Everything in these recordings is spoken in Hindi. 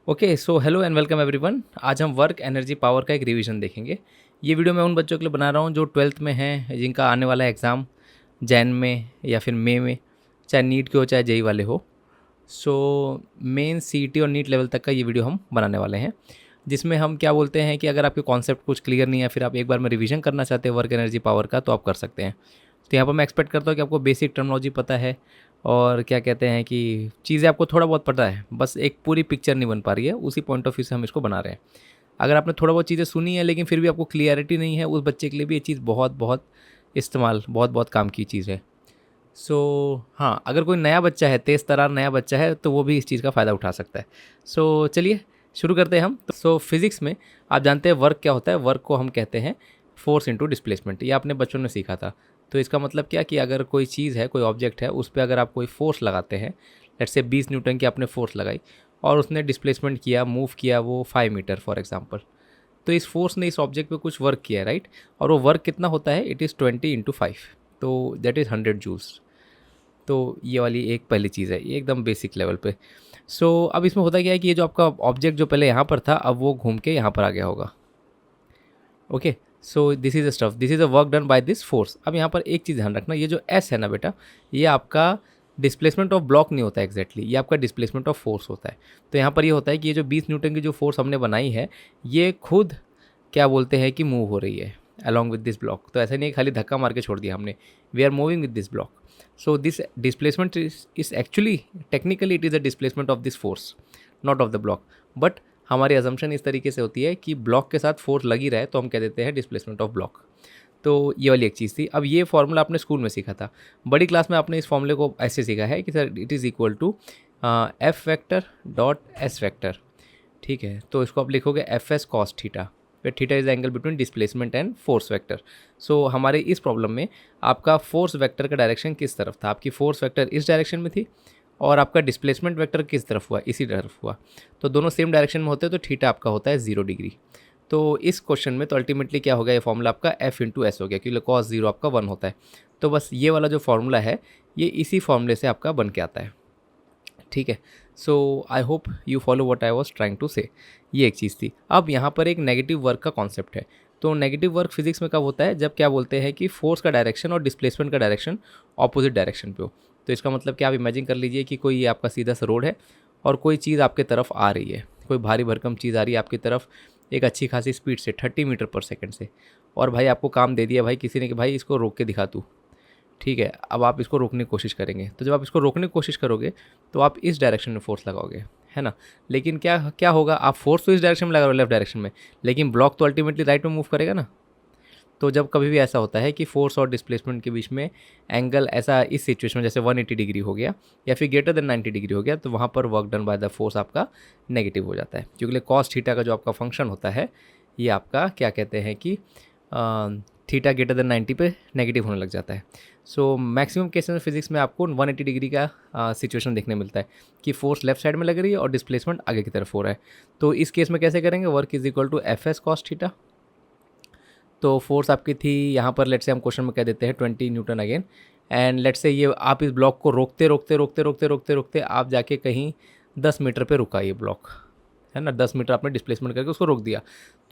Okay so hello and welcome everyone. आज हम वर्क एनर्जी पावर का एक रिवीजन देखेंगे। ये वीडियो मैं उन बच्चों के लिए बना रहा हूँ जो 12th में हैं, जिनका आने वाला है एग्ज़ाम जैन में या फिर मई में, चाहे नीट के हो चाहे जेई वाले हो। सो मेन सीईटी और नीट लेवल तक का ये वीडियो हम बनाने वाले हैं, जिसमें हम क्या बोलते हैं कि अगर आपके कॉन्सेप्ट कुछ क्लियर नहीं है, फिर आप एक बार में रिवीजन करना चाहते हैं वर्क एनर्जी पावर का, तो आप कर सकते हैं। तो यहाँ पर मैं एक्सपेक्ट करता हूँ कि आपको बेसिक टर्मिनोलॉजी पता है और क्या कहते हैं कि चीज़ें आपको थोड़ा बहुत पता है, बस एक पूरी पिक्चर नहीं बन पा रही है, उसी पॉइंट ऑफ व्यू से हम इसको बना रहे हैं। अगर आपने थोड़ा बहुत चीज़ें सुनी है लेकिन फिर भी आपको क्लियरिटी नहीं है, उस बच्चे के लिए भी ये चीज़ बहुत बहुत इस्तेमाल, बहुत बहुत काम की चीज़ है। हाँ, अगर कोई नया बच्चा है, तेज़ तरार नया बच्चा है, तो वो भी इस चीज़ का फ़ायदा उठा सकता है। चलिए शुरू करते हैं हम। फिज़िक्स में आप जानते हैं वर्क क्या होता है। वर्क को हम कहते हैं फोर्स इनटू डिस्प्लेसमेंट। ये आपने बचपन में सीखा था। तो इसका मतलब क्या कि अगर कोई चीज़ है, कोई ऑब्जेक्ट है, उस पे अगर आप कोई फोर्स लगाते हैं, लेट्स से 20 न्यूटन की आपने फोर्स लगाई और उसने डिस्प्लेसमेंट किया, मूव किया वो 5 मीटर फॉर एग्जांपल, तो इस फोर्स ने इस ऑब्जेक्ट पे कुछ वर्क किया है, राइट। और वो वर्क कितना होता है, इट इज़ 20 इंटू 5, तो दैट इज़ 100 जूल्स। तो ये वाली एक पहली चीज़ है, ये एकदम बेसिक लेवल पे। अब इसमें होता क्या है कि ये जो आपका ऑब्जेक्ट जो पहले यहाँ पर था, अब वो घूम के यहाँ पर आ गया होगा। Okay, so this is a stuff, this is a work done by this force. अब यहाँ पर एक चीज़ ध्यान रखना, ये जो एस है ना बेटा, ये आपका डिस्प्लेसमेंट ऑफ ब्लॉक नहीं होता है एग्जैक्टली, ये आपका डिस्प्लेसमेंट ऑफ फोर्स होता है। तो यहाँ पर ये होता है कि ये जो 20 न्यूटन की जो फोर्स हमने बनाई है, ये खुद क्या बोलते हैं कि मूव हो रही है अलॉन्ग विद दिस ब्लॉक। तो ऐसा नहीं है खाली धक्का मार के छोड़ दिया हमने, we are moving with this block. So this displacement is actually, technically it is a displacement of this force, not of the block. But हमारी अजम्पशन इस तरीके से होती है कि ब्लॉक के साथ फोर्स लगी रहे तो हम कह देते हैं डिस्प्लेसमेंट ऑफ ब्लॉक। तो ये वाली एक चीज़ थी। अब ये फॉर्मूला आपने स्कूल में सीखा था, बड़ी क्लास में आपने इस फॉर्मूले को ऐसे सीखा है कि sir it is equal to F vector dot S vector. ठीक है, तो इसको आप लिखोगे F S cos theta, where theta is angle between displacement and force vector. हमारे इस प्रॉब्लम में आपका फोर्स वेक्टर का डायरेक्शन किस तरफ था, आपकी फोर्स वेक्टर इस डायरेक्शन में थी और आपका डिस्प्लेसमेंट वेक्टर किस तरफ हुआ, इसी तरफ हुआ। तो दोनों सेम डायरेक्शन में होते हैं, तो थीटा आपका होता है 0 डिग्री। तो इस क्वेश्चन में तो अल्टीमेटली क्या होगा, ये फॉर्मूला आपका एफ इंटू एस हो गया, क्योंकि कॉस 0 आपका 1 होता है। तो बस ये वाला जो फॉर्मूला है, ये इसी फॉर्मूले से आपका बन के आता है। ठीक है, I hope you follow what I was trying to say. ये एक चीज़ थी। अब यहाँ पर एक नेगेटिव वर्क का कॉन्सेप्ट है। तो नेगेटिव वर्क फिजिक्स में कब होता है, जब क्या बोलते हैं कि फोर्स का डायरेक्शन और डिस्प्लेसमेंट का डायरेक्शन ऑपोजिट डायरेक्शन पे हो। तो इसका मतलब क्या, आप इमेजिन कर लीजिए कि कोई आपका सीधा सा रोड है और कोई चीज़ आपके तरफ आ रही है, कोई भारी भरकम चीज़ आ रही है आपकी तरफ एक अच्छी खासी स्पीड से 30 मीटर पर सेकंड से, और भाई आपको काम दे दिया भाई किसी ने कि भाई इसको रोक के दिखा तू। ठीक है, अब आप इसको रोकने की कोशिश करेंगे, तो जब आप इसको रोकने की कोशिश करोगे तो आप इस डायरेक्शन में फोर्स लगाओगे, है ना। लेकिन क्या क्या होगा, आप फोर्स तो इस डायरेक्शन में लगा रहे हो, लेफ्ट डायरेक्शन में, लेकिन ब्लॉक तो अल्टीमेटली राइट में मूव करेगा ना। तो जब कभी भी ऐसा होता है कि फोर्स और डिस्प्लेसमेंट के बीच में एंगल ऐसा इस सिचुएशन में जैसे 180 डिग्री हो गया या फिर ग्रेटर देन 90 डिग्री हो गया, तो वहाँ पर work done by the force आपका नेगेटिव हो जाता है, क्योंकि कॉस थीटा का जो आपका फंक्शन होता है, ये आपका क्या कहते हैं कि थीटा ग्रेटर देन 90 पे नेगेटिव होने लग जाता है। मैक्सिमम केसेस में फिजिक्स में आपको 180 डिग्री का सिचुएशन देखने मिलता है कि फोर्स लेफ्ट साइड में लग रही है और डिस्प्लेसमेंट आगे की तरफ हो रहा है। तो इस केस में कैसे करेंगे, work is equal to F S cos theta. तो फोर्स आपकी थी यहाँ पर, लेट से हम क्वेश्चन में कह देते हैं 20 न्यूटन अगेन, एंड लेट से ये आप इस ब्लॉक को रोकते रोकते रोकते रोकते रोकते रोकते आप जाके कहीं 10 मीटर पे रुका ये ब्लॉक, है ना। 10 मीटर आपने डिस्प्लेसमेंट करके उसको रोक दिया।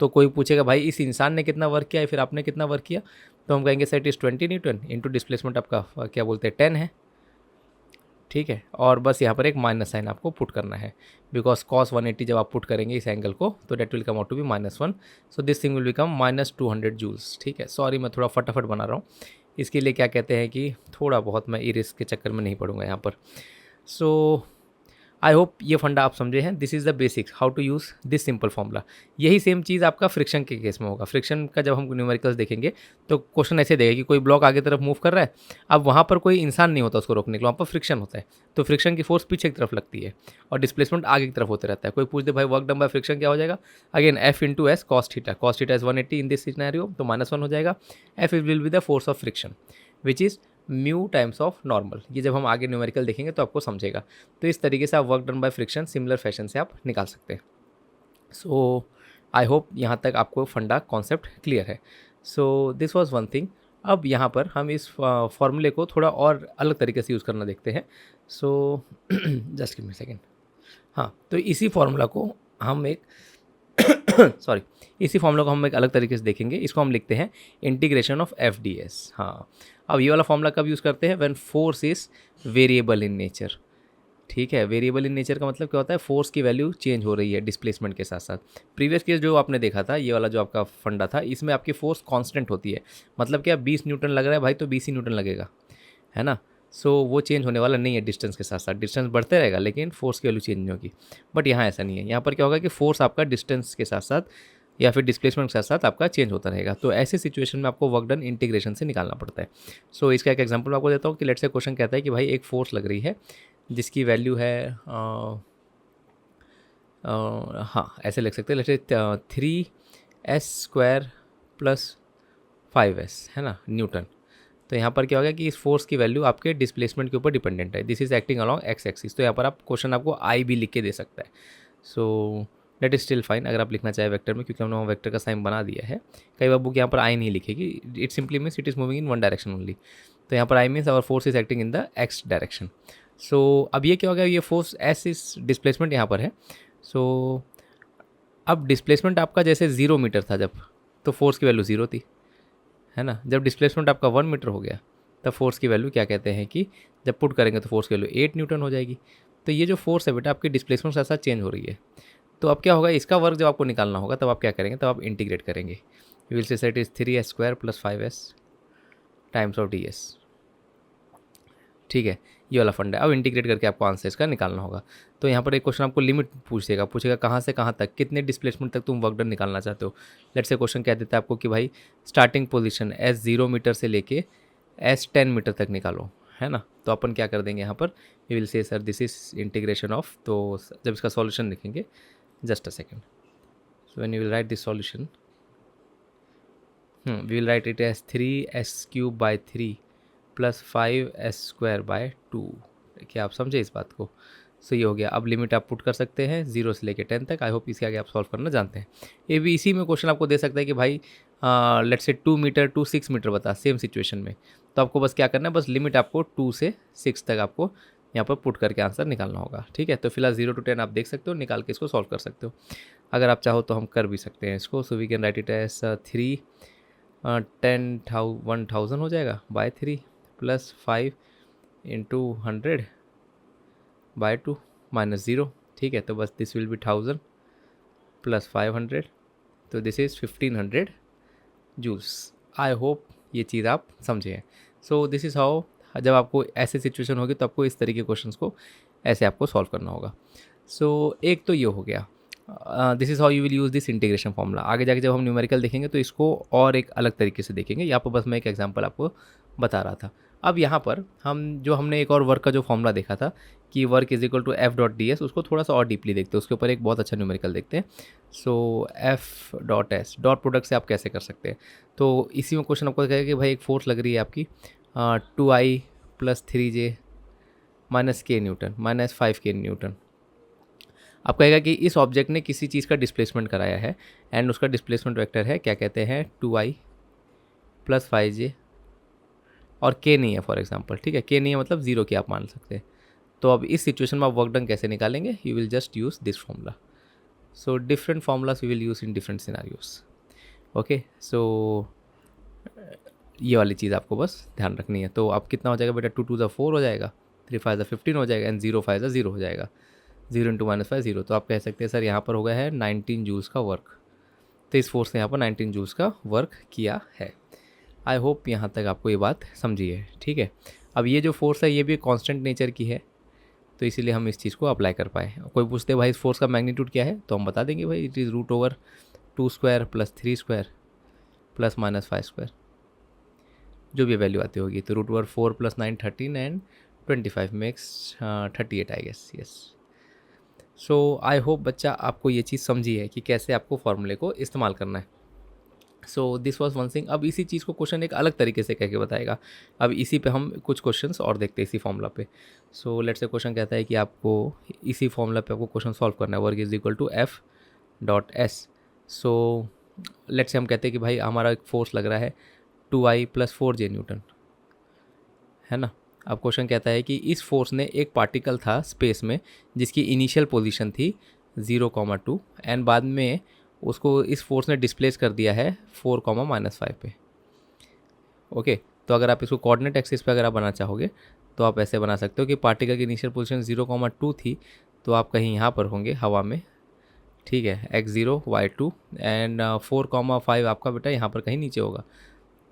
तो कोई पूछेगा भाई इस इंसान ने कितना वर्क किया है, फिर आपने कितना वर्क किया, तो हम कहेंगे set is 20 Newton into displacement आपका क्या बोलते हैं 10 है। ठीक है, और बस यहाँ पर एक माइनस साइन आपको पुट करना है, बिकॉज कॉस 180 जब आप पुट करेंगे इस एंगल को, तो that will come out to be -1। So this thing will become -200 joules. ठीक है, सॉरी मैं थोड़ा फटाफट बना रहा हूँ, इसके लिए क्या कहते हैं कि थोड़ा बहुत मैं इरिस के चक्कर में नहीं पड़ूंगा यहाँ पर। सो आई होप ये फंडा आप समझे हैं। This is the basics how to use this simple formula. यही सेम चीज़ आपका फ्रिक्शन के केस में होगा। फ्रिक्शन का जब हम न्यूमेरिकल्स देखेंगे तो क्वेश्चन ऐसे देगा कि कोई ब्लॉक आगे तरफ मूव कर रहा है, अब वहाँ पर कोई इंसान नहीं होता उसको रोकने के लिए, वहाँ पर फ्रिक्शन होता है। तो फ्रिक्शन की फोर्स पीछे की तरफ लगती है और डिस्प्लेसमेंट आगे की तरफ होते रहता है। कोई पूछ दे भाई वर्क डन बाय फ्रिक्शन क्या हो जाएगा, again F into S cos theta. Cos theta is 180 in this scenario, तो -1 हो जाएगा। F will be the force of friction which is mu times of normal. ये जब हम आगे न्यूमेरिकल देखेंगे तो आपको समझेगा। तो इस तरीके से आप work done by friction similar fashion से आप निकाल सकते हैं। आई होप यहाँ तक आपको फंडा कॉन्सेप्ट क्लियर है। This was one thing. अब यहाँ पर हम इस फॉर्मूले को थोड़ा और अलग तरीके से यूज़ करना देखते हैं। Just give me second. हाँ, तो इसी फॉर्मूला को हम एक सॉरी, इसी फॉर्मूला को हम एक अलग तरीके से देखेंगे। इसको हम लिखते हैं integration of F D S. हाँ, अब ये वाला फॉर्मूला कब यूज़ करते हैं? When force is variable in nature. ठीक है, वेरिएबल इन नेचर का मतलब क्या होता है? फोर्स की वैल्यू चेंज हो रही है डिस्प्लेसमेंट के साथ साथ। प्रीवियस केस जो आपने देखा था, ये वाला जो आपका फंडा था, इसमें आपकी फोर्स कांस्टेंट होती है। मतलब क्या, 20 न्यूटन लग रहा है भाई, तो 20 ही न्यूटन लगेगा, है ना। सो वो चेंज होने वाला नहीं है डिस्टेंस के साथ साथ। डिस्टेंस बढ़ते रहेगा लेकिन फोर्स की वैल्यू चेंज नहीं होगी। बट यहाँ ऐसा नहीं है। यहाँ पर क्या होगा कि फोर्स आपका डिस्टेंस के साथ साथ या फिर डिस्प्लेसमेंट के साथ साथ आपका चेंज होता रहेगा। तो ऐसे सिचुएशन में आपको वर्क डन इंटीग्रेशन से निकालना पड़ता है। सो इसका एक एग्जांपल आपको देता हूँ कि लेट्स से क्वेश्चन कहता है कि भाई एक फोर्स लग रही है जिसकी वैल्यू है हाँ, ऐसे लिख सकते हैं, let's say 3s² plus 5s, है ना, न्यूटन। तो यहाँ पर क्या होगा कि इस फोर्स की वैल्यू आपके डिस्प्लेसमेंट के ऊपर डिपेंडेंट है। This is acting along x axis. तो यहाँ पर आप क्वेश्चन आपको आई भी लिख के दे सकता है। So that is still fine अगर आप लिखना चाहे वेक्टर में, क्योंकि हमने वहाँ वेक्टर का साइन बना दिया है। कई बार बुक यहाँ पर आई नहीं लिखेगी, it simply means it is moving in one direction only. तो यहाँ पर I means our force is acting in the X direction. So अब ये क्या हो गया, ये फोर्स एस इस डिस्प्लेसमेंट यहाँ पर है। सो अब डिस्प्लेसमेंट आपका जैसे 0 मीटर था जब, तो फोर्स की वैल्यू 0 थी, है ना। जब डिस्प्लेसमेंट आपका 1 मीटर हो गया तब फोर्स की वैल्यू क्या कहते हैं कि जब पुट करेंगे तो फोर्स की वैल्यू 8 न्यूटन हो जाएगी। तो ये जो फोर्स है बेटा आपकी डिस्प्लेसमेंट के साथ साथ चेंज हो रही है। तो अब क्या होगा, इसका वर्क जब आपको निकालना होगा तब आप क्या करेंगे, तब आप इंटीग्रेट करेंगे। यू विल से set is 3s² plus 5s times of ds। ठीक है, ये वाला फंड है। अब इंटीग्रेट करके आपको आंसर इसका निकालना होगा। तो यहाँ पर एक क्वेश्चन आपको लिमिट पूछेगा कहाँ से कहाँ तक, कितने डिस्प्लेसमेंट तक तुम वर्क डन निकालना चाहते हो। लेट्स से क्वेश्चन कह देता है आपको कि भाई स्टार्टिंग पोजीशन s0 मीटर से लेके s10 मीटर तक निकालो, है ना। तो अपन क्या कर देंगे यहाँ पर, we will say sir this is integration of. तो जब इसका सॉल्यूशन लिखेंगे, just a second, so when you will write this solution, we will write it as 3s³/3 plus 5s²/2। क्या आप समझे इस बात को? सो ये हो गया। अब लिमिट आप पुट कर सकते हैं 0 से लेकर 10 तक। आई होप इसके आगे आप सॉल्व करना जानते हैं। ये भी इसी में क्वेश्चन आपको दे सकता है कि भाई let's say 2 metre to 6 metre बता, सेम सिचुएशन में। तो आपको बस क्या करना है, बस लिमिट आपको 2 से 6 तक आपको यहाँ पर पुट करके आंसर निकालना होगा। ठीक है, तो फिलहाल 0 to 10 आप देख सकते हो, निकाल के इसको सॉल्व कर सकते हो। अगर आप चाहो तो हम कर भी सकते हैं इसको। So we can write it as 10,000 हो जाएगा बाय 3 प्लस 5 इंटू 100/2 माइनस 0। ठीक है, तो बस दिस विल बी 1000 प्लस 500, तो this is 1500 joules. I hope ये चीज़ आप समझे हैं। सो दिस इज़ हाउ, जब आपको ऐसे सिचुएशन होगी तो आपको इस तरीके क्वेश्चंस को ऐसे आपको सॉल्व करना होगा। सो एक तो ये हो गया, this is how you will use this integration formula. आगे जाके जब हम न्यूमेरिकल देखेंगे तो इसको और एक अलग तरीके से देखेंगे। यहाँ पर बस मैं एक एग्जांपल आपको बता रहा था। अब यहाँ पर हमने एक और वर्क का जो फॉर्मूला देखा था कि work is equal to F.ds, उसको थोड़ा सा और डीपली देखते हैं। उसके ऊपर एक बहुत अच्छा न्यूमेरिकल देखते हैं। सो F.s डॉट प्रोडक्ट से आप कैसे कर सकते हैं। तो इसी में क्वेश्चन आपको कहेगा कि भाई एक फोर्स लग रही है आपकी 2i plus 3j minus k Newton minus 5k Newton. आप कहेगा कि इस ऑब्जेक्ट ने किसी चीज़ का डिस्प्लेसमेंट कराया है एंड उसका डिस्प्लेसमेंट वेक्टर है, क्या कहते हैं, 2i प्लस 5j, और k नहीं है फॉर एग्जांपल। ठीक है, k नहीं है मतलब 0 की आप मान सकते हैं। तो अब इस सिचुएशन में आप वर्क डन कैसे निकालेंगे, you will just use this formula. So different formulas we will use in different scenarios. Okay, so ये वाली चीज़ आपको बस ध्यान रखनी है। तो अब कितना हो जाएगा बेटा, 2 2 4 हो जाएगा, 3 5 15 हो जाएगा एंड 0 5 0 हो जाएगा। 0 इंटू माइनस 5 0। तो आप कह सकते हैं सर यहाँ पर हो गया है 19 जूल्स का वर्क। तो इस फोर्स ने यहाँ पर 19 जूल्स का वर्क किया है। आई होप यहाँ तक आपको ये बात समझी है। ठीक है, अब ये जो फोर्स है ये भी कांस्टेंट नेचर की है, तो इसीलिए हम इस चीज़ को अप्लाई कर पाए। कोई पूछते भाई इस फोर्स का मैग्नीट्यूड क्या है, तो हम बता देंगे भाई it is √2² plus 3² plus minus 5², जो भी वैल्यू आती होगी। तो √4 plus 9 13 and 25 makes 38 I guess. Yes, so I hope बच्चा आपको ये चीज़ समझी है कि कैसे आपको फॉर्मूले को इस्तेमाल करना है। So this was one thing. अब इसी चीज़ को क्वेश्चन एक अलग तरीके से कह के बताएगा। अब इसी पे हम कुछ क्वेश्चंस और देखते हैं इसी फॉर्मूला पे। सो लेट्स से क्वेश्चन कहता है कि आपको इसी फॉर्मूला पे आपको क्वेश्चन सॉल्व करना है। Work is equal to F.s। So let's say हम कहते हैं कि भाई हमारा एक फोर्स लग रहा है 2i प्लस 4j न्यूटन, है ना। अब क्वेश्चन कहता है कि इस फोर्स ने एक पार्टिकल था स्पेस में जिसकी इनिशियल पोजीशन थी 0,2 एंड बाद में उसको इस फोर्स ने डिस्प्लेस कर दिया है 4,-5 पे। ओके, तो अगर आप इसको कोऑर्डिनेट एक्सिस पे अगर आप बनाना चाहोगे तो आप ऐसे बना सकते हो कि पार्टिकल की इनिशियल पोजीशन 0,2 थी, तो आप कहीं यहाँ पर होंगे हवा में, ठीक है, x0 y2 एंड 4,5 आपका बेटा यहाँ पर कहीं नीचे होगा,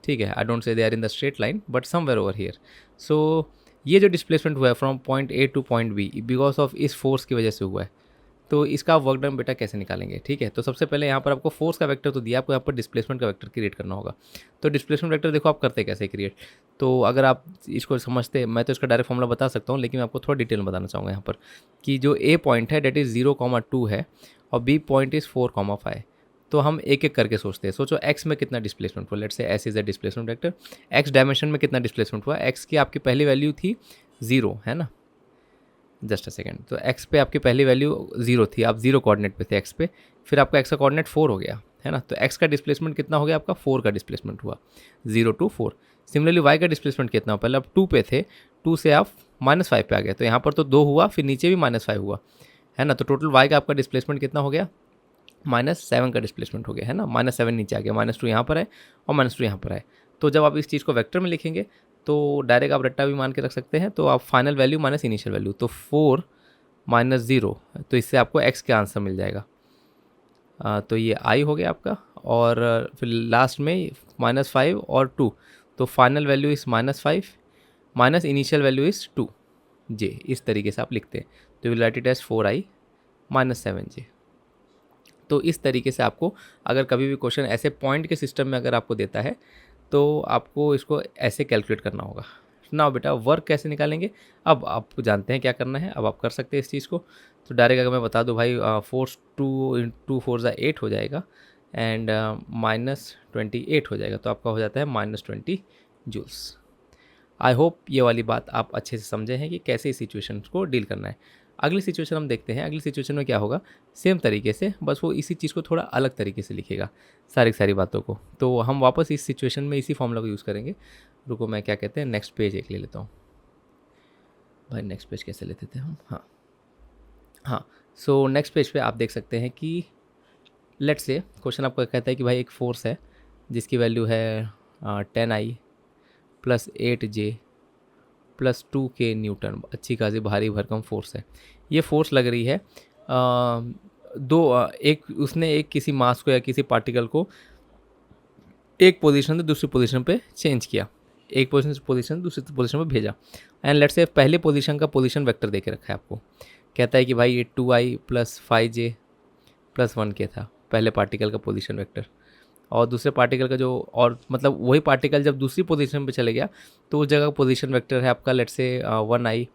ठीक है। I don't say they are in the straight line but somewhere over here. So ये जो डिस्प्लेसमेंट हुआ है from point A to point B because of इस फोर्स की वजह से हुआ है, तो इसका वर्क डन बेटा कैसे निकालेंगे, ठीक है। तो सबसे पहले यहाँ पर आपको फोर्स का वेक्टर तो दिया, आपको यहाँ पर डिस्प्लेसमेंट का वेक्टर क्रिएट करना होगा। तो डिस्प्लेसमेंट वेक्टर देखो आप करते कैसे क्रिएट, तो अगर आप इसको समझते, मैं तो इसका डायरेक्ट फॉर्मूला बता सकता हूँ लेकिन मैं आपको थोड़ा डिटेल में बताना चाहूँगा यहाँ पर कि जो ए पॉइंट है डेट इज़ 0,2 है और बी पॉइंट इज़ 4,5। तो हम एक एक करके सोचते हैं। सोचो एक्स में कितना डिस्प्लेसमेंट हुआ, let's say S is a displacement vector. X dimension में कितना डिस्प्लेसमेंट हुआ, एक्स की आपकी पहली वैल्यू थी 0, है ना, जस्ट अ सेकेंड। तो एक्स पे आपकी पहली वैल्यू 0 थी, आप 0 कोऑर्डिनेट पे थे एक्स पे, फिर आपका एक्स का कोऑर्डिनेट 4 हो गया, है ना। तो एक्स का डिस्प्लेसमेंट कितना हो गया आपका, 4 का डिस्प्लेसमेंट हुआ, 0 to 4। सिमिलरली वाई का डिस्प्लेसमेंट कितना हो, पहले आप 2 पे थे, 2 से आप -5 पे आ गए, तो यहाँ पर तो 2 हुआ, फिर नीचे भी -5 हुआ, है ना। तो टोटल वाई का आपका डिस्प्लेसमेंट कितना हो गया, -7 का डिस्प्लेसमेंट हो गया, है ना। -7 नीचे आ गया, -2 यहाँ पर है और -2 यहाँ पर है। तो जब आप इस चीज़ को वेक्टर में लिखेंगे तो डायरेक्ट आप रट्टा भी मान के रख सकते हैं, तो आप final value minus initial value, तो 4 -0, तो इससे आपको x का आंसर मिल जाएगा। तो ये i हो गया आपका, और फिर लास्ट में -5 और 2, तो final value is -5 minus initial value is 2 j। इस तरीके से आप लिखते हैं, तो will write it as 4i - 7j। तो इस तरीके से आपको अगर कभी भी क्वेश्चन ऐसे पॉइंट के सिस्टम में अगर आपको देता है तो आपको इसको ऐसे कैलकुलेट करना होगा। ना बेटा वर्क कैसे निकालेंगे, अब आप जानते हैं क्या करना है, अब आप कर सकते हैं इस चीज़ को। तो डायरेक्ट अगर मैं बता दूं भाई, 4 × 2 = 8 हो जाएगा एंड -28 हो जाएगा, तो आपका हो जाता है -20 जूल्स। आई होप ये वाली बात आप अच्छे से समझे हैं कि कैसे इस सिचुएशन को डील करना है। अगली सिचुएशन हम देखते हैं, अगली सिचुएशन में क्या होगा, सेम तरीके से, बस वो इसी चीज़ को थोड़ा अलग तरीके से लिखेगा, सारी बातों को। तो हम वापस इस सिचुएशन में इसी फॉर्मूला को यूज़ करेंगे। रुको, मैं क्या कहते हैं, नेक्स्ट पेज एक ले लेता हूँ भाई। नेक्स्ट पेज कैसे लेते थे हम, हाँ। सो नेक्स्ट पेज पे आप देख सकते हैं कि लेट्स से क्वेश्चन आपको कहता है कि भाई एक फोर्स है जिसकी वैल्यू है 10i + 8j + 2k न्यूटन। अच्छी खासी भारी भरकम फोर्स है। ये फोर्स लग रही है एक उसने एक किसी मास को या किसी पार्टिकल को एक पोजीशन से दूसरी पोजीशन पे चेंज किया, एक पोजीशन से पोजीशन दूसरी पोजीशन पे भेजा, एंड लेट्स से पहले पोजीशन का पोजीशन वेक्टर दे के रखा है आपको। कहता है कि भाई ये 2i + 5j + 1k था पहले पार्टिकल का पोजीशन वेक्टर, और दूसरे पार्टिकल का जो, और मतलब वही पार्टिकल जब दूसरी पोजीशन पे चले गया तो उस जगह पोजीशन वेक्टर है आपका let's say 1i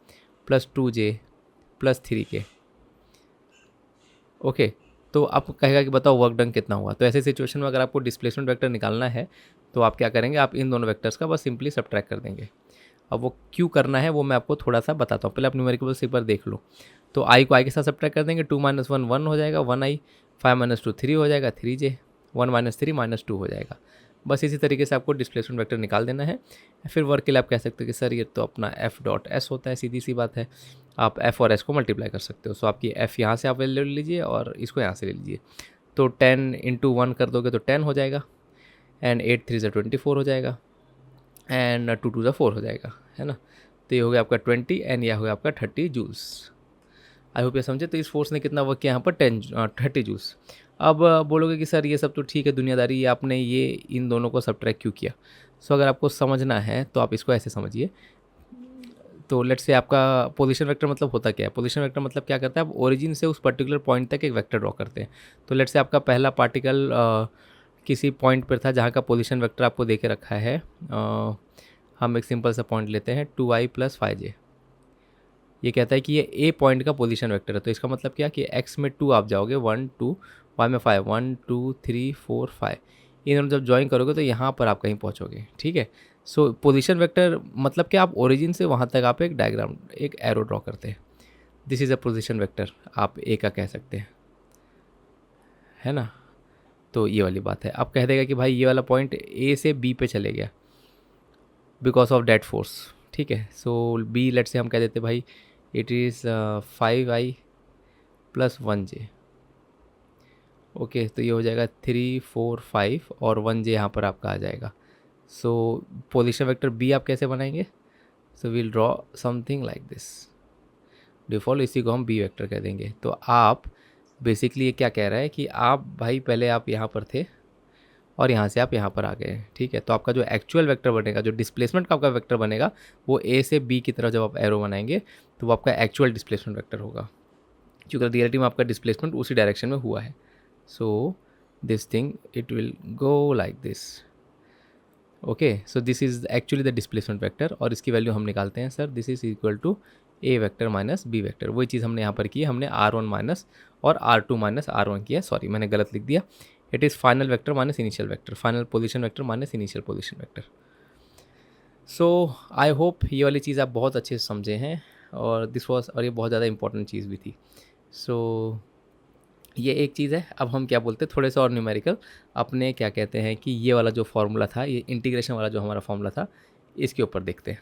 + 2j + 3k। Okay, तो आप कहेगा कि बताओ वर्क डन कितना हुआ। तो ऐसे सिचुएशन में अगर आपको डिस्प्लेसमेंट वेक्टर निकालना है तो आप क्या करेंगे, आप इन दोनों वेक्टर्स का बस सिंपली सब्ट्रैक्ट कर देंगे। अब वो क्यों करना है वो मैं आपको थोड़ा सा बताता हूँ, पहले आप न्यूमेरिकल्स एक बार देख लो। तो i को i के साथ सब्ट्रैक्ट कर देंगे, 2 - 1 1 हो जाएगा, 1i, 5 - 2 3 हो जाएगा, 3j, 1 - 3 -2 हो जाएगा। बस इसी तरीके से आपको डिस्प्लेसमेंट वेक्टर निकाल देना है। फिर वर्क के लिए आप कह सकते हो कि सर ये तो अपना F.S होता है, सीधी सी बात है, आप F और S को मल्टीप्लाई कर सकते हो। सो आपकी F यहाँ से आप ले लीजिए और इसको यहाँ से ले लीजिए, तो 10 × 1 कर दोगे तो 10 हो जाएगा, एंड 8 3 = 24 हो जाएगा, एंड 2 2 = 4 हो जाएगा, है ना। तो ये हो गया आपका 20 एंड यह हो गया आपका 30 जूल्स। आई होप ये समझे। तो इस फोर्स ने कितना वर्क किया यहाँ पर, 30 जूल्स। अब बोलोगे कि सर ये सब तो ठीक है दुनियादारी, ये आपने ये इन दोनों को सब्ट्रैक्ट क्यों किया। सो अगर आपको समझना है तो आप इसको ऐसे समझिए। तो लेट्स से आपका पोजीशन वेक्टर मतलब होता क्या है, पोजीशन वेक्टर मतलब क्या करता है, आप ओरिजिन से उस पर्टिकुलर पॉइंट तक एक वेक्टर ड्रॉ करते हैं। तो लेट्स से आपका पहला पार्टिकल किसी पॉइंट पर था जहाँ का पोजीशन वेक्टर आपको दे के रखा है, हम एक सिंपल सा पॉइंट लेते हैं 2i + 5j। ये कहता है कि ये ए पॉइंट का पोजीशन वेक्टर है, तो इसका मतलब क्या कि x में 2 आप जाओगे, 1 2, y में 5, 1 2 3 4 5, इन दोनों जब ज्वाइन करोगे तो यहाँ पर आप कहीं पहुँचोगे, ठीक है। सो पोजीशन वेक्टर मतलब क्या, आप ओरिजिन से वहाँ तक आप एक डायग्राम, एक एरो ड्रॉ करते हैं। This is a position vector, आप ए का कह सकते हैं, है ना। तो ये वाली बात है। अब कह देगा कि भाई ये वाला पॉइंट ए से बी पे चले गया बिकॉज ऑफ डेट फोर्स, ठीक है। सो बी लेट से हम कह देते भाई it is 5i plus 1j। Okay, तो ये हो जाएगा 3 4 5 और 1j यहाँ पर आपका आ जाएगा। सो पोजीशन वेक्टर बी आप कैसे बनाएंगे? So we'll draw something like this. Default इसी को हम बी वेक्टर कह देंगे। तो आप बेसिकली ये क्या कह रहा है कि आप भाई पहले आप यहाँ पर थे और यहाँ से आप यहाँ पर आ गए, ठीक है। तो आपका जो एक्चुअल वेक्टर बनेगा, जो डिस्प्लेसमेंट का आपका वेक्टर बनेगा, वो ए से बी की तरफ जब आप एरो बनाएंगे तो वो आपका एक्चुअल डिस्प्लेसमेंट वेक्टर होगा, क्योंकि रियलिटी में आपका डिस्प्लेसमेंट उसी डायरेक्शन में हुआ है। So this thing it will go like this. Okay, so this is actually the displacement vector और इसकी वैल्यू हम निकालते हैं sir, this is equal to A vector minus B vector. वही चीज़ हमने यहाँ पर की है, हमने R1 माइनस और R2 माइनस R1 किया, सॉरी मैंने गलत लिख दिया। It is final vector minus initial vector, final position vector minus initial position vector. So I hope ये वाली चीज़ आप बहुत अच्छे से समझे हैं और दिस वॉज, और ये बहुत ज़्यादा इंपॉर्टेंट चीज़ भी थी। सो ये एक चीज़ है। अब हम क्या बोलते हैं, थोड़े से और न्यूमेरिकल अपने क्या कहते हैं कि ये वाला जो फार्मूला था, ये इंटीग्रेशन वाला जो हमारा फार्मूला था, इसके ऊपर देखते हैं,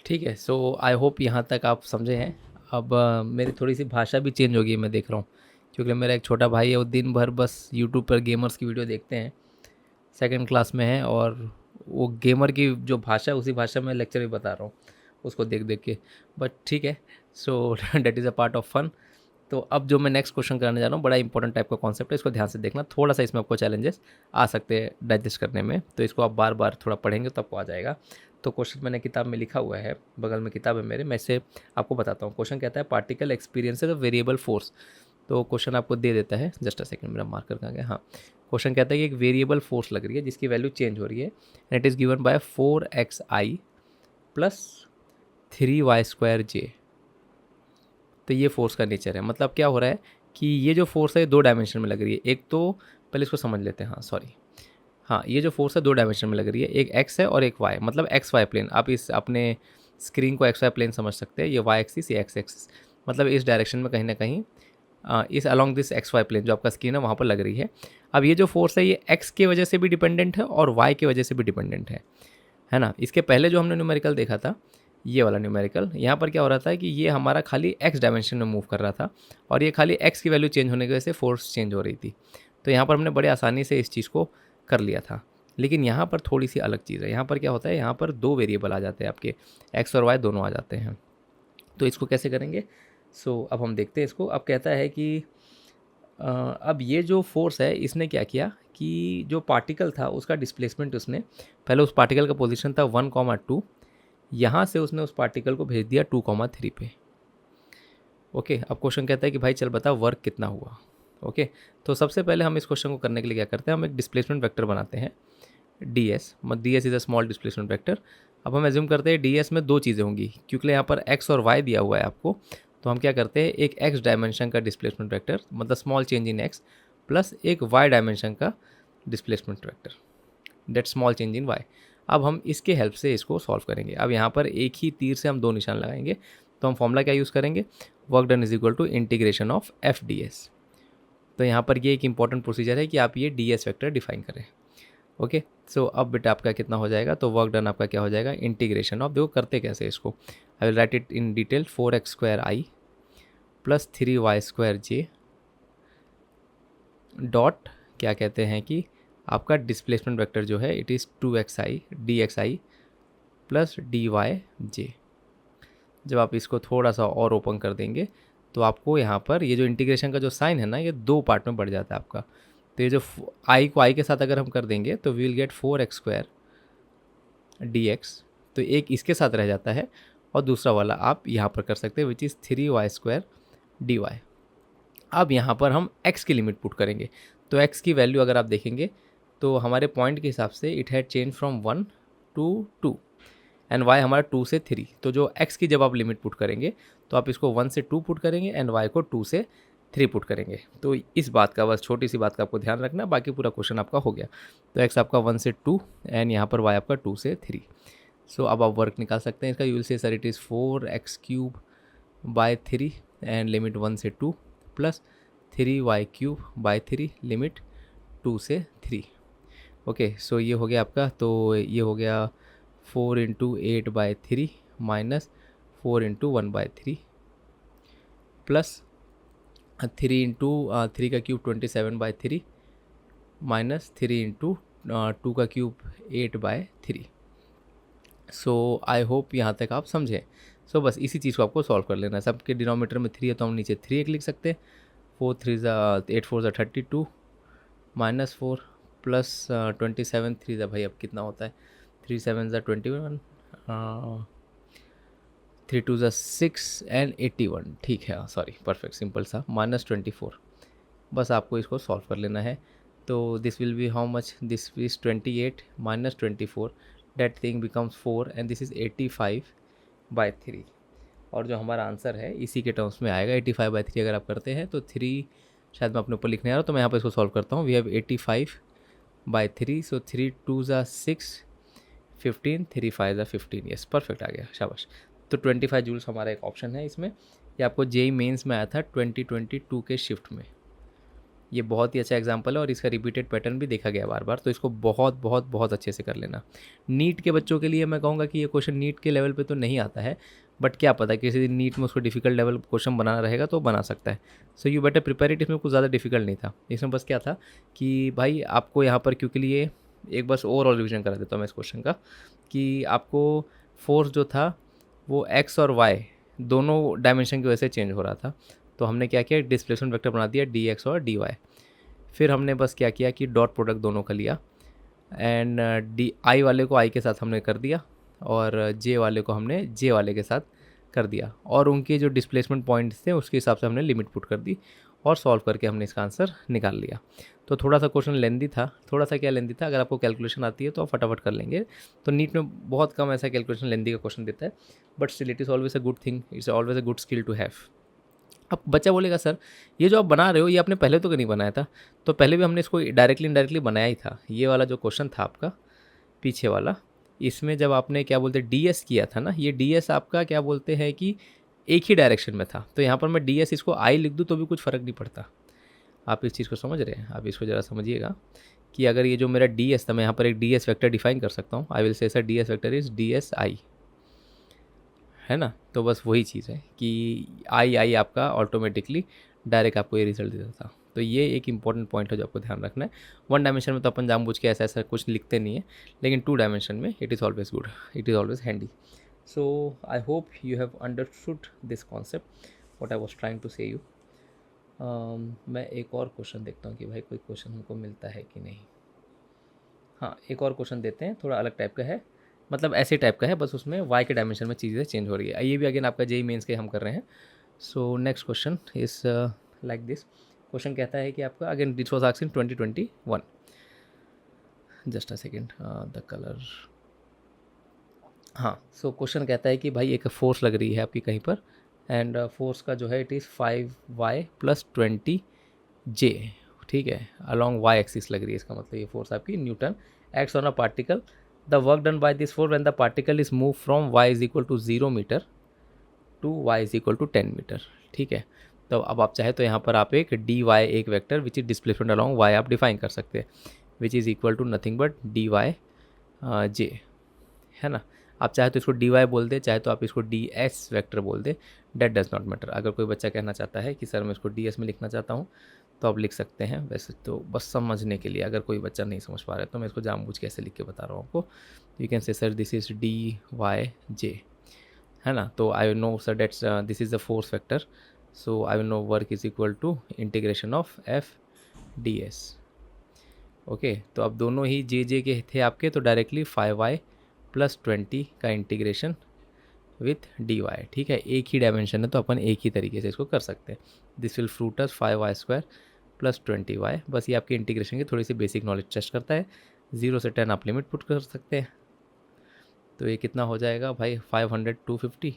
ठीक है। सो आई होप यहाँ तक आप समझे हैं। अब मेरी थोड़ी सी भाषा भी चेंज होगी, मैं देख रहा हूँ, क्योंकि मेरा एक छोटा भाई है, वो दिन भर बस यूट्यूब पर गेमर्स की वीडियो देखते हैं, सेकंड क्लास में है, और वो गेमर की जो भाषा है उसी भाषा में लेक्चर भी बता रहा हूँ उसको देख देख के, बट ठीक है। So that is a part of fun. तो अब जो मैं नेक्स्ट क्वेश्चन करने जा रहा हूँ, बड़ा इंपॉर्टेंट टाइप का कॉन्सेप्ट है, इसको ध्यान से देखना। थोड़ा सा इसमें आपको चैलेंजेस आ सकते हैं डाइजेस्ट करने में, तो इसको आप बार बार थोड़ा पढ़ेंगे तो आपको आ जाएगा। तो क्वेश्चन मैंने किताब में लिखा हुआ है, बगल में किताब है मेरे, मैं इसे आपको बताता हूँ। क्वेश्चन कहता है particle experiences of variable force. तो क्वेश्चन आपको दे देता है, जस्ट अ सेकंड, मेरा मार्कर कहाँ गया, हाँ। क्वेश्चन कहता है कि एक वेरिएबल फोर्स लग रही है जिसकी वैल्यू चेंज हो रही है, and it is given by 4xi plus 3y²j। तो ये फोर्स का नेचर है। मतलब क्या हो रहा है कि ये जो फोर्स है ये 2 डायमेंशन में लग रही है। एक तो पहले इसको समझ लेते हैं, हाँ सॉरी, हाँ ये जो फोर्स है 2 डायमेंशन में लग रही है, एक एक्स है और एक वाई, मतलब एक्स वाई प्लेन। आप इस अपने स्क्रीन को एक्स वाई प्लेन समझ सकते हैं, ये वाई एक्सिस, ये एक्स एक्सिस, मतलब इस डायरेक्शन में कहीं ना कहीं इस along this x y plane जो आपका स्क्रीन है वहाँ पर लग रही है। अब ये जो फोर्स है ये एक्स की वजह से भी डिपेंडेंट है और वाई की वजह से भी डिपेंडेंट है ना। इसके पहले जो हमने न्यूमेरिकल देखा था, ये वाला न्यूमेरिकल, यहाँ पर क्या हो रहा था कि ये हमारा खाली एक्स डायमेंशन में मूव कर रहा था और ये खाली एक्स की वैल्यू चेंज होने की वजह से फोर्स चेंज हो रही थी। तो यहाँ पर हमने बड़े आसानी से इस चीज़ को कर लिया था। लेकिन यहाँ पर थोड़ी सी अलग चीज़ है। यहाँ पर क्या होता है, यहाँ पर 2 वेरिएबल आ जाते हैं आपके, एक्स और वाई दोनों आ जाते हैं। तो इसको कैसे करेंगे? सो अब हम देखते हैं इसको। अब कहता है कि अब ये जो फोर्स है इसने क्या किया कि जो पार्टिकल था उसका डिस्प्लेसमेंट, उसने पहले उस पार्टिकल का पोजीशन था 1,2, यहाँ से उसने उस पार्टिकल को भेज दिया 2,3 पे। ओके, अब क्वेश्चन कहता है कि भाई चल बता वर्क कितना हुआ। ओके, तो सबसे पहले हम इस क्वेश्चन को करने के लिए क्या करते हैं, हम एक डिस्प्लेसमेंट वेक्टर बनाते हैं ds, ds is a small displacement vector. अब हम एज्यूम करते हैं ds में 2 चीज़ें होंगी, क्योंकि यहाँ पर x और y दिया हुआ है आपको। तो हम क्या करते हैं, एक x डायमेंशन का डिस्प्लेसमेंट वेक्टर, मतलब small change in x, plus एक y डायमेंशन का displacement vector, that small change in y। अब हम इसके हेल्प से इसको सॉल्व करेंगे। अब यहाँ पर एक ही तीर से हम 2 निशान लगाएंगे। तो हम फॉर्मूला क्या यूज़ करेंगे, work done is equal to integration of F D S. तो यहाँ पर ये एक इंपॉर्टेंट प्रोसीजर है कि आप ये डी एस वेक्टर डिफाइन करें। ओके, सो अब बेटा आपका कितना हो जाएगा, तो वर्क डन आपका क्या हो जाएगा, इंटीग्रेशन ऑफ, देखो करते कैसे इसको, I will write it in detail, 4x² plus 3y² dot क्या कहते हैं कि आपका डिस्प्लेसमेंट वेक्टर जो है it is 2xi dxi plus dy_j। जब आप इसको थोड़ा सा और ओपन कर देंगे तो आपको यहाँ पर ये जो इंटीग्रेशन का जो साइन है ना, ये 2 पार्ट में बढ़ जाता है आपका। तो ये जो i को i के साथ अगर हम कर देंगे तो we will get 4x² dx, तो एक इसके साथ रह जाता है और दूसरा वाला आप यहाँ पर कर सकते हैं विच इज़ 3y² dy। अब यहाँ पर हम x की लिमिट पुट करेंगे। तो x की वैल्यू अगर आप देखेंगे तो हमारे पॉइंट के हिसाब से it had change from 1 to 2 and y हमारा 2 से 3। तो जो x की जब आप लिमिट पुट करेंगे तो आप इसको 1 से 2 पुट करेंगे एंड y को 2 से 3 पुट करेंगे। तो इस बात का, बस छोटी सी बात का आपको ध्यान रखना, बाकी पूरा क्वेश्चन आपका हो गया। तो x आपका 1 से 2 एंड यहाँ पर y आपका 2 से 3। सो अब आप वर्क निकाल सकते हैं इसका। You will say sir it is 4x³ by 3 and limit 1 से 2 प्लस 3y³ बाय 3 लिमिट 2 से 3। ओके, सो ये हो गया आपका। तो ये हो गया 4 × 8/3 माइनस 4 × 1/3 प्लस 3 × 3 का क्यूब 27/3 माइनस 3 × 2 का क्यूब 8/3। सो आई होप यहाँ तक आप समझें। सो बस इसी चीज़ को आपको सॉल्व कर लेना है। सबके डिनोमीटर में 3 है तो हम नीचे 3 एक लिख सकते हैं। 8 4 -4 प्लस 27 3 भाई अब कितना होता है, 3 7 21, 3 2 6 एंड 81। ठीक है, सॉरी, परफेक्ट, सिंपल सा, -24। बस आपको इसको सॉल्व कर लेना है। तो this will be how much, this is 28 -24, that thing becomes 4 and this is 85/3। और जो हमारा आंसर है इसी के टर्म्स में आएगा। 85/3 अगर आप करते हैं तो 3, शायद मैं अपने ऊपर लिखने आ रहा हूँ तो मैं यहाँ पर इसको सॉल्व करता हूँ। We have 85/3, so 3 2 6 15, 3 5 15, yes perfect आ गया, शाबाश। तो 25 जूल्स हमारा एक ऑप्शन है इसमें। ये आपको जेई मेंस में आया था 2022 के शिफ्ट में। ये बहुत ही अच्छा एग्जाम्पल है और इसका रिपीटेड पैटर्न भी देखा गया बार बार, तो इसको बहुत बहुत बहुत अच्छे से कर लेना। नीट के बच्चों के लिए मैं कहूँगा कि ये क्वेश्चन नीट के लेवल पे तो नहीं आता है, बट क्या पता किसी दिन नीट में उसको डिफिकल्ट लेवल क्वेश्चन बनाना रहेगा तो बना सकता है। So you better prepare it. इसमें कुछ ज़्यादा डिफिकल्ट नहीं था, इसमें बस क्या था कि भाई आपको यहाँ पर क्योंकि लिए एक बस ओवरऑल रिविजन करा देता हूँ मैं इस क्वेश्चन का, कि आपको फोर्स जो था वो एक्स और वाई दोनों डायमेंशन की वजह से चेंज हो रहा था। तो हमने क्या किया, डिस्प्लेसमेंट वेक्टर बना दिया डी एक्स और डी वाई। फिर हमने बस क्या किया कि डॉट प्रोडक्ट दोनों का लिया एंड डी आई वाले को आई के साथ हमने कर दिया और जे वाले को हमने जे वाले के साथ कर दिया, और उनके जो डिस्प्लेसमेंट पॉइंट्स थे उसके हिसाब से हमने लिमिट पुट कर दी और सॉल्व करके हमने इसका आंसर निकाल लिया। तो थोड़ा सा क्वेश्चन लेंदी था, थोड़ा सा क्या लेंदी था, अगर आपको कैलकुलेशन आती है तो आप फटाफट कर लेंगे। तो नीट में बहुत कम ऐसा कैलकुलेशन लेंदी का क्वेश्चन देता है, but still it is always a good thing, it's always a good skill to have. अब बच्चा बोलेगा सर ये जो आप बना रहे हो ये आपने पहले तो नहीं बनाया था। तो पहले भी हमने इसको डायरेक्टली इनडायरेक्टली बनाया ही था। ये वाला जो क्वेश्चन था आपका पीछे वाला, इसमें जब आपने क्या बोलते डीएस किया था ना, ये डीएस आपका क्या बोलते हैं कि एक ही डायरेक्शन में था। तो यहाँ पर मैं डीएस इसको आई लिख दूँ तो भी कुछ फ़र्क नहीं पड़ता। आप इस चीज़ को समझ रहे हैं? आप इसको ज़रा समझिएगा कि अगर ये जो मेरा डी एस था, मैं यहाँ पर एक डी एस वैक्टर डिफाइन कर सकता हूँ। I will say sir D S vector is D S I, है ना। तो बस वही चीज़ है कि आई आई आपका ऑटोमेटिकली डायरेक्ट आपको ये रिजल्ट दे देता। तो ये एक इंपॉर्टेंट पॉइंट है जो आपको ध्यान रखना है। 1 डायमेंशन में तो अपन जानबूझ के ऐसा ऐसा कुछ लिखते नहीं है, लेकिन 2 डायमेंशन में it is always good, it is always handy. So I hope you have understood this concept what I was trying to say you. मैं एक और क्वेश्चन देखता हूँ कि भाई कोई क्वेश्चन हमको मिलता है कि नहीं। हाँ, एक और क्वेश्चन देते हैं, थोड़ा अलग टाइप का है, मतलब ऐसे टाइप का है, बस उसमें वाई के डायमेंशन में चीज़ें चेंज हो रही है। ये भी अगेन आपका जेई मेंस के हम कर रहे हैं। So next question is like this. Question कहता है कि आपका again this was asked in 2021, just a second, the colour, हाँ। सो क्वेश्चन कहता है कि भाई एक फोर्स लग रही है आपकी कहीं पर एंड फोर्स का जो है इट इज़ 5y + 20j, ठीक है, अलॉन्ग y एक्सिस लग रही है। इसका मतलब ये फोर्स आपकी newton acts on a particle. The work done by this force when the particle is move from y = 0 metre to y = 10 metre, ठीक है। तो अब आप चाहे तो यहाँ पर आप एक dy एक vector which is displacement along y आप डिफाइन कर सकते हैं, which is equal to nothing but dy j, है ना। आप चाहे तो इसको डी वाई बोल दे, चाहे तो आप इसको डी एस वैक्टर बोल दे, डेट डज नॉट मैटर। अगर कोई बच्चा कहना चाहता है कि सर मैं इसको डी एस में लिखना चाहता हूँ तो आप लिख सकते हैं। वैसे तो बस समझने के लिए, अगर कोई बच्चा नहीं समझ पा रहा है तो मैं इसको जानबूझ के ऐसे लिख के बता रहा हूँ आपको। You can say sir this is D Y J, है ना। तो I know sir that's this is the force vector, so I will know work is equal to integration of F D S. Okay, तो अब दोनों ही जे जे के थे आपके, तो डायरेक्टली 5y + 20 का इंटीग्रेशन विथ डी वाई, ठीक है। एक ही डायमेंशन है तो अपन एक ही तरीके से इसको कर सकते हैं। This will fruit us 5y² + 20y। बस ये आपकी इंटीग्रेशन की थोड़ी सी बेसिक नॉलेज टेस्ट करता है। 0 से 10 आप लिमिट पुट कर सकते हैं। तो ये कितना हो जाएगा भाई, 500 250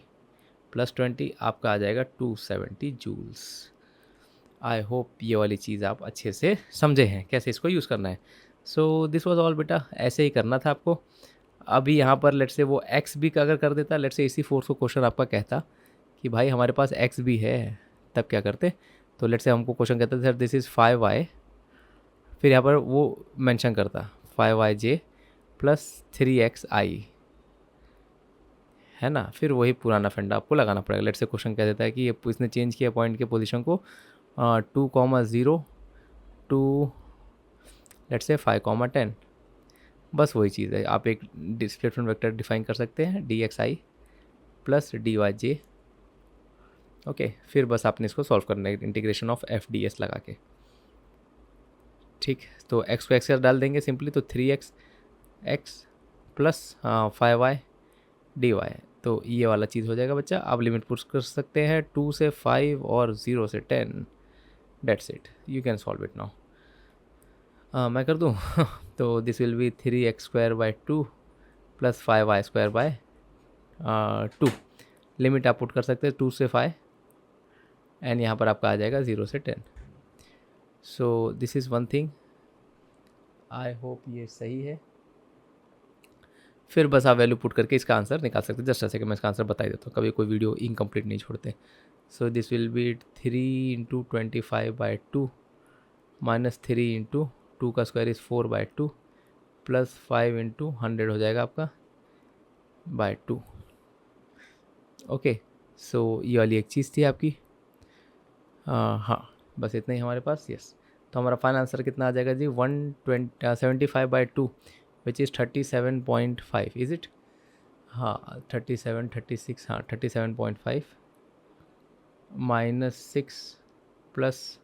+ 20 आपका आ जाएगा 270 जूल्स। आई होप ये वाली चीज़ आप अच्छे से समझे हैं कैसे इसको यूज़ करना है। सो दिस वॉज ऑल बेटा, ऐसे ही करना था आपको। अभी यहाँ पर लेट से वो एक्स भी अगर कर देता, लेट से इसी फोर्स को क्वेश्चन आपका कहता कि भाई हमारे पास एक्स भी है, तब क्या करते। तो लेट से हमको क्वेश्चन कहता सर दिस इज़ 5y, फिर यहाँ पर वो मेंशन करता 5yj + 3xi, है ना। फिर वही पुराना फंडा आपको लगाना पड़ेगा। लेट से क्वेश्चन कह देता है कि ये इसने चेंज किया पॉइंट के पोजीशन को 2,0 टू लेट से 5,10। बस वही चीज़ है, आप एक डिस्प्लेसमेंट वेक्टर डिफाइन कर सकते हैं dxi प्लस dyj। ओके, फिर बस आपने इसको सॉल्व करना है इंटीग्रेशन ऑफ fds लगा के। ठीक, तो x को x डाल देंगे सिंपली, तो 3x x plus 5y dy। तो ये वाला चीज़ हो जाएगा बच्चा। आप लिमिट पुट कर सकते हैं 2 से 5 और 0 से 10। That's it, you can solve it now. मैं कर दूँ तो this will be 3x² 2 plus 5y² 2। Limit आप पुट कर सकते हैं 2 से 5 एंड यहाँ पर आपका आ जाएगा 0 से 10। So this is one thing, I hope ये सही है। फिर बस आप वैल्यू पुट करके इसका आंसर निकाल सकते हैं। जस्ट ऐसे कि मैं इसका आंसर बता ही देता हूँ, कभी कोई वीडियो इनकम्प्लीट नहीं छोड़ते। So this will be 3 × 25/2 minus 3 × 2 का स्क्वायर इज़ 4/2 प्लस 5 × 100 हो जाएगा आपका बाय 2। ओके, सो ये वाली एक चीज़ थी आपकी। हाँ, बस इतना ही हमारे पास। यस, तो हमारा फाइनल आंसर कितना आ जाएगा जी? 175/2 विच इज़ 37.5। Is it? हाँ, 37 36, हाँ 37.5 माइनस 6 प्लस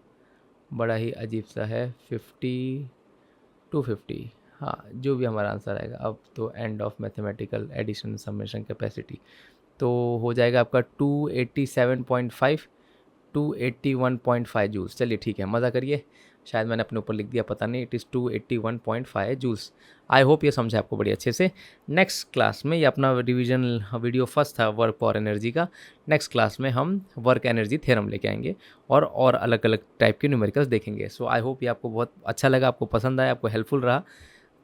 बड़ा ही अजीब सा है 250। हाँ, जो भी हमारा आंसर आएगा अब तो end of mathematical addition summation capacity तो हो जाएगा आपका 287.5 281.5 जूल्स। चलिए ठीक है, मज़ा करिए। शायद मैंने अपने ऊपर लिख दिया, पता नहीं। It is 281.5 joules. I hope ये समझे आपको बड़ी अच्छे से। नेक्स्ट क्लास में, ये अपना रिवीजन वीडियो फर्स्ट था वर्क और एनर्जी का। नेक्स्ट क्लास में हम वर्क एनर्जी थ्योरम लेके आएंगे और अलग अलग टाइप के न्यूमेरिकल्स देखेंगे। सो आई होप ये आपको बहुत अच्छा लगा, आपको पसंद आया, आपको हेल्पफुल रहा।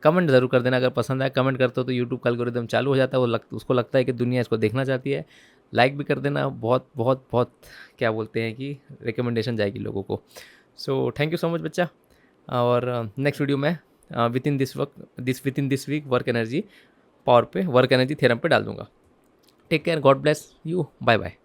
कमेंट ज़रूर कर देना अगर पसंद आया। कमेंट करते हो तो यूट्यूब का एल्गोरिदम चालू हो जाता है, उसको लगता है कि दुनिया इसको देखना चाहती है। लाइक भी कर देना, बहुत बहुत बहुत क्या बोलते हैं कि रिकमेंडेशन जाएगी लोगों को। So thank you so much बच्चा। और नेक्स्ट वीडियो में within this week work energy power पे, वर्क एनर्जी थ्योरम पे डाल दूंगा। Take care, God bless you, bye bye.